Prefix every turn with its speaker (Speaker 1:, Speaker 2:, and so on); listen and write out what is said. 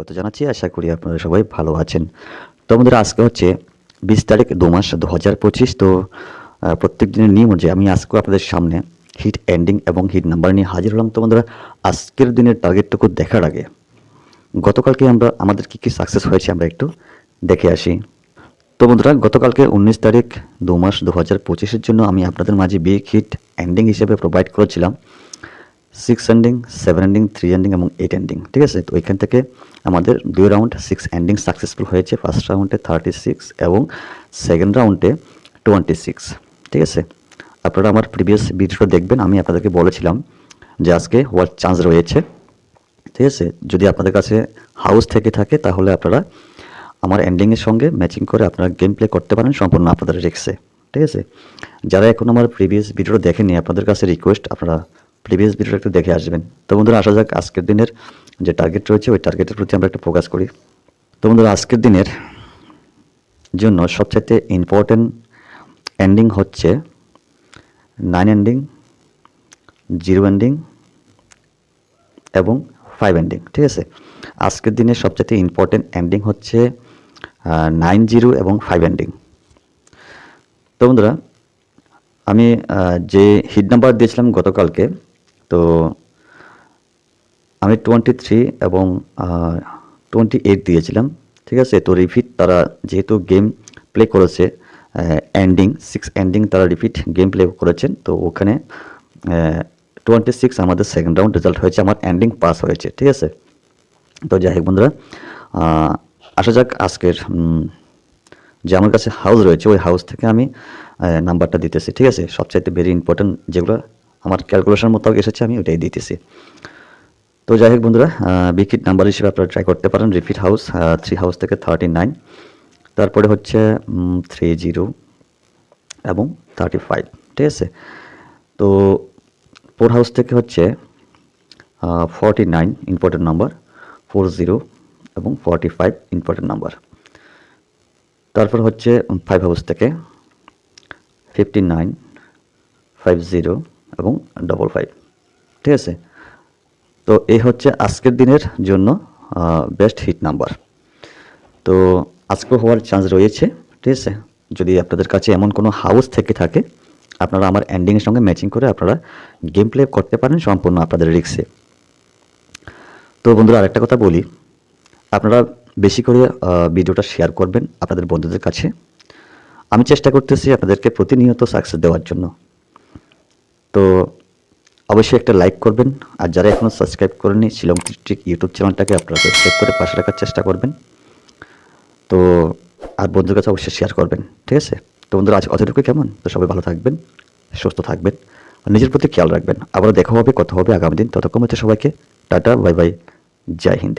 Speaker 1: স্বাগত জানাচ্ছি। আশা করি আপনারা সবাই ভালো আছেন। তো বন্ধুরা, আজকে হচ্ছে 20 তারিখ 2 মাস 2025। তো প্রত্যেক দিনের নিয়ম অনুযায়ী আমি আজকেও আপনাদের সামনে হিট এন্ডিং এবং হিট নাম্বার নিয়ে হাজির হলাম। তো বন্ধুরা, আজকের দিনের টার্গেটটুকু দেখার আগে গতকালকে আমাদের কী কী সাকসেস হয়েছে আমরা একটু দেখে আসি। তো বন্ধুরা, গতকালকে 19 তারিখ 2 মাস 2025-এর জন্য আমি আপনাদের মাঝে বিগ হিট এন্ডিং হিসেবে প্রোভাইড করেছিলাম 6 এন্ডিং, 7 এন্ডিং, 3 এন্ডিং এবং 8 এন্ডিং। ঠিক আছে? তো এখান থেকে আমাদের 2 রাউন্ড 6 এন্ডিং সাকসেসফুল হয়েছে। ফার্স্ট রাউন্ডে 36 এবং সেকেন্ড রাউন্ডে 26। ঠিক আছে? আপনারা আমার প্রিভিয়াস ভিডিওটা দেখবেন। আমি আপনাদেরকে বলেছিলাম যে আজকে হওয়ার চান্স রয়েছে। ঠিক আছে? যদি আপনাদের কাছে হাউস থেকে থাকে তাহলে আপনারা আমার এন্ডিংয়ের সঙ্গে ম্যাচিং করে আপনারা গেম প্লে করতে পারেন সম্পূর্ণ আপনাদের রিস্কে। ঠিক আছে? যারা এখন আমার প্রিভিয়াস ভিডিওটা দেখেননি, আপনাদের কাছে রিকোয়েস্ট আপনারা প্রিভিয়াস ভিডিওটা একটু দেখে আসবেন। তো বন্ধুরা, আসা যাক আজকের দিনের যে টার্গেট রয়েছে ওই টার্গেটের প্রতি আমরা একটু ফোকাস করি। তো বন্ধুরা, আজকের দিনের জন্য সবচাইতে ইম্পর্টেন্ট এন্ডিং হচ্ছে 9 এন্ডিং, 0 এন্ডিং এবং 5 এন্ডিং। ঠিক আছে? আজকের দিনের সবচাইতে ইম্পর্টেন্ট এন্ডিং হচ্ছে 9, 0 এবং 5 এন্ডিং। তো বন্ধুরা, আমি যে হিট নাম্বার দিয়েছিলাম গতকালকে, তো আমি 23 এবং 28 দিয়েছিলাম। ঠিক আছে? তো রিপিট তারা যেহেতু গেম প্লে করেছে, এন্ডিং 6 এন্ডিং তারা রিপিট গেম প্লে করেছেন। তো ওখানে 26 আমাদের সেকেন্ড রাউন্ড রেজাল্ট হয়েছে, আমার এন্ডিং পাস হয়েছে। ঠিক আছে? তো যাই হোক বন্ধুরা, আসা যাক আজকের যে আমার কাছে হাউস রয়েছে ওই হাউস থেকে আমি নাম্বারটা দিতেছি। ঠিক আছে? সবচাইতে ভেরি ইম্পর্টেন্ট যেগুলো আমার ক্যালকুলেশন মোতাবেক এসেছে আমি ওইটাই দিতেছি। তো যাই হোক বন্ধুরা, বিগ হিট নাম্বার হিসেবে আপনারা ট্রাই করতে পারেন রিপিট হাউস। 3 হাউস থেকে 39, তারপরে হচ্ছে 30 এবং 35। ঠিক আছে? তো 4 হাউস থেকে হচ্ছে 49 ইম্পর্টেন্ট নাম্বার, 40 এবং 45 ইম্পর্টেন্ট নাম্বার। তারপর হচ্ছে 5 হাউস থেকে 59, 50 এবং 55। ঠিক আছে? তো এই হচ্ছে আজকের দিনের জন্য বেস্ট হিট নাম্বার। তো আজকেও হওয়ার চান্স রয়েছে। ঠিক আছে? যদি আপনাদের কাছে এমন কোনো হাউস থেকে থাকে আপনারা আমার এন্ডিংয়ের সঙ্গে ম্যাচিং করে আপনারা গেম প্লে করতে পারেন সম্পূর্ণ আপনাদের রিস্কে। তো বন্ধুরা, আরেকটা কথা বলি, আপনারা বেশি করে ভিডিওটা শেয়ার করবেন আপনাদের বন্ধুদের কাছে। আমি চেষ্টা করতেছি আপনাদেরকে প্রতিনিয়ত সাকসেস দেওয়ার জন্য। তো অবশ্যই একটা লাইক করবেন, আর যারা এখনও সাবস্ক্রাইব করেননি শিলং ট্রিক ইউটিউব চ্যানেলটাকে আপনারা সাবস্ক্রাইব করে পাশে রাখার চেষ্টা করবেন। তো আর বন্ধুদের কাছে অবশ্যই শেয়ার করবেন। ঠিক আছে? তো বন্ধুরা, আজ অতটুকু কেমন? তো সবাই ভালো থাকবেন, সুস্থ থাকবেন, আর নিজের প্রতি খেয়াল রাখবেন। আবারও দেখা হবে, কথা হবে আগামী দিন। ততক্ষণ হচ্ছে সবাইকে টাটা, বাই বাই, জয় হিন্দ।